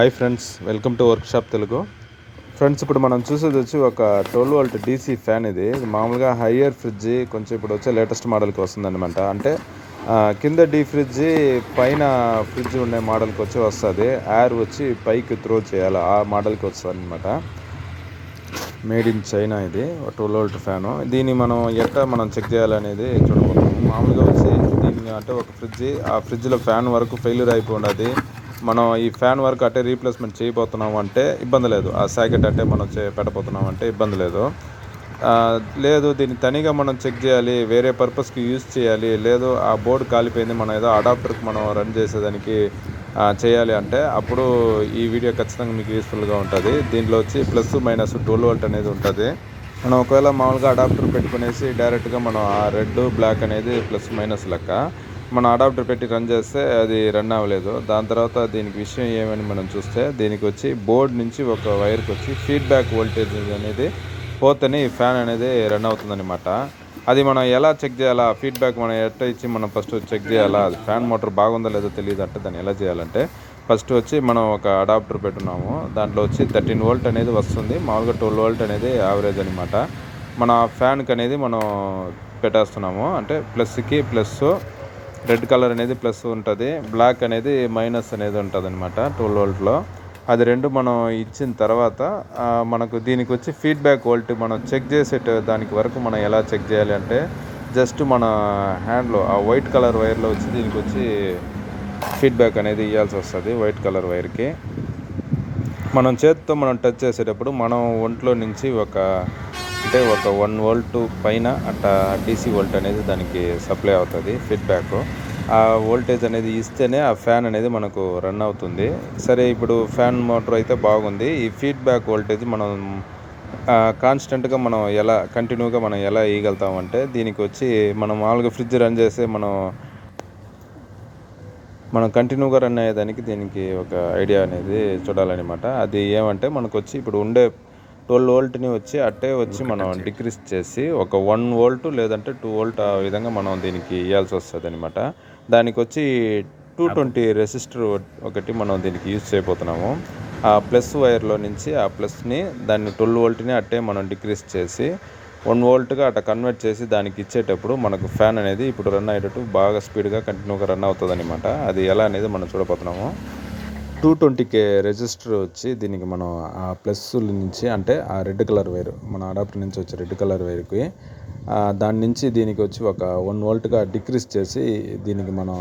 Hi friends, welcome to workshop Telugu. Friends, ఇప్పుడు మనం చూసేది వచ్చి ఒక 12 వోల్ట్ డీసీ ఫ్యాన్. ఇది మామూలుగా హయ్యర్ ఫ్రిడ్జ్ కొంచెం ఇప్పుడు వచ్చే లేటెస్ట్ మోడల్కి వస్తుందన్నమాట. అంటే కింద డీ ఫ్రిడ్జ్, పైన ఫ్రిడ్జ్ ఉండే మోడల్కి వస్తుంది. ఎయిర్ వచ్చి పైకి త్రో చేయాలి, ఆ మోడల్కి వస్తుంది అనమాట. Made in China. ఇది 12 వోల్ట్ ఫ్యాను. దీన్ని మనం చెక్ చేయాలనేది చూడబోతున్నాము. మామూలుగా వచ్చి దీన్ని అంటే ఒక ఫ్రిడ్జ్, ఆ ఫ్రిడ్జ్లో ఫ్యాన్ వరకు ఫెయిల్యూర్ అయిపోయి ఉన్నది. మనం ఈ ఫ్యాన్ వరకు అంటే రీప్లేస్మెంట్ చేయబోతున్నాం అంటే ఇబ్బంది లేదు. ఆ సాకెట్ అంటే మనం పెట్టబోతున్నాం అంటే ఇబ్బంది లేదు. లేదు దీన్ని తనిగా మనం చెక్ చేయాలి, వేరే పర్పస్కి యూజ్ చేయాలి, లేదు ఆ బోర్డు కాలిపోయింది, మనం ఏదో అడాప్టర్కి మనం రన్ చేసేదానికి చేయాలి అంటే అప్పుడు ఈ వీడియో ఖచ్చితంగా మీకు యూస్ఫుల్గా ఉంటుంది. దీంట్లో వచ్చి ప్లస్ మైనస్ 12 వోల్ట్ అనేది ఉంటుంది. మనం ఒకవేళ మామూలుగా అడాప్టర్ పెట్టుకునేసి డైరెక్ట్గా మనం ఆ రెడ్ బ్లాక్ అనేది ప్లస్ మైనస్ లెక్క మనం అడాప్టర్ పెట్టి రన్ చేస్తే అది రన్ అవ్వలేదు. దాని తర్వాత దీనికి విషయం ఏమని మనం చూస్తే, దీనికి వచ్చి బోర్డు నుంచి ఒక వైర్కి వచ్చి ఫీడ్బ్యాక్ వోల్టేజ్ అనేది పోతేనే ఈ ఫ్యాన్ అనేది రన్ అవుతుందన్నమాట. అది మనం ఎలా చెక్ చేయాలా, ఫీడ్బ్యాక్ మనం ఎట్లా ఇచ్చి మనం ఫస్ట్ చెక్ చేయాలా, అది ఫ్యాన్ మోటార్ బాగుందో లేదో తెలియదు అంటే దాన్ని ఎలా చేయాలంటే, ఫస్ట్ వచ్చి మనం ఒక అడాప్టర్ పెట్టున్నాము. దాంట్లో వచ్చి 13 వోల్ట్ అనేది వస్తుంది. మామూలుగా 12 వోల్ట్ అనేది యావరేజ్ అనమాట. మన ఫ్యాన్కి అనేది మనం పెట్టేస్తున్నాము. అంటే ప్లస్కి ప్లస్, రెడ్ కలర్ అనేది ప్లస్ ఉంటుంది, బ్లాక్ అనేది మైనస్ అనేది ఉంటుంది అనమాట 12 వోల్ట్లో. అది రెండు మనం ఇచ్చిన తర్వాత మనకు దీనికి వచ్చి ఫీడ్బ్యాక్ వోల్ట్ మనం చెక్ చేసే దానికి వరకు మనం ఎలా చెక్ చేయాలి అంటే, జస్ట్ మన హ్యాండ్లో ఆ వైట్ కలర్ వైర్లో వచ్చి దీనికి వచ్చి ఫీడ్బ్యాక్ అనేది ఇవ్వాల్సి వస్తుంది. వైట్ కలర్ వైర్కి మనం చేతితో మనం టచ్ చేసేటప్పుడు మనం ఒంట్లో నుంచి ఒక 1 వోల్ట్ పైన అట్లా డీసీ వోల్ట్ అనేది దానికి సప్లై అవుతుంది. ఫీడ్బ్యాక్ ఆ వోల్టేజ్ అనేది ఇస్తేనే ఆ ఫ్యాన్ అనేది మనకు రన్ అవుతుంది. సరే, ఇప్పుడు ఫ్యాన్ మోటార్ అయితే బాగుంది. ఈ ఫీడ్బ్యాక్ వోల్టేజ్ మనం కాన్స్టెంట్గా మనం కంటిన్యూగా మనం ఎలా ఇవ్వగలుగుతామంటే, దీనికి వచ్చి మనం మామూలుగా ఫ్రిడ్జ్ రన్ చేస్తే మనం కంటిన్యూగా రన్ అయ్యేదానికి దీనికి ఒక ఐడియా అనేది చూడాలన్నమాట. అది ఏమంటే, మనకు వచ్చి ఇప్పుడు ఉండే 12 వోల్ట్ని వచ్చి మనం డిక్రీస్ చేసి ఒక 1 వోల్ట్ లేదంటే 2 వోల్ట్ ఆ విధంగా మనం దీనికి ఇవ్వాల్సి వస్తుంది అనమాట. దానికి వచ్చి 220 రెసిస్టర్ ఒకటి మనం దీనికి యూజ్ చేయబోతున్నాము. ఆ ప్లస్ వైర్లో నుంచి ఆ ప్లస్ని దాన్ని 12 వోల్ట్ని మనం డిక్రీస్ చేసి 1 వోల్ట్గా కన్వర్ట్ చేసి దానికి ఇచ్చేటప్పుడు మనకు ఫ్యాన్ అనేది ఇప్పుడు రన్ అయ్యేటట్టు బాగా స్పీడ్గా కంటిన్యూగా రన్ అవుతుంది అనమాట. అది ఎలా అనేది మనం చూడబోతున్నాము. 220K రెజిస్టర్ వచ్చి దీనికి మనం ఆ ప్లస్ నుంచి అంటే ఆ రెడ్ కలర్ వైర్, మన అడాప్టర్ నుంచి వచ్చే రెడ్ కలర్ వైర్కి దాని నుంచి దీనికి వచ్చి ఒక 1 వోల్ట్గా డిక్రీస్ చేసి దీనికి మనం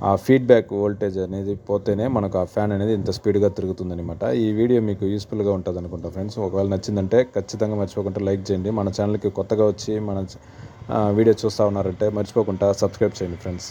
ఆ ఫీడ్బ్యాక్ వోల్టేజ్ అనేది పోతేనే మనకు ఆ ఫ్యాన్ అనేది ఇంత స్పీడ్గా తిరుగుతుందనమాట. ఈ వీడియో మీకు యూస్ఫుల్గా ఉంటుంది అనుకుంటా ఫ్రెండ్స్. ఒకవేళ నచ్చిందంటే ఖచ్చితంగా మర్చిపోకుండా లైక్ చేయండి. మన ఛానల్కి కొత్తగా వచ్చి మన వీడియో చూస్తూ ఉన్నారంటే మర్చిపోకుండా సబ్స్క్రైబ్ చేయండి ఫ్రెండ్స్.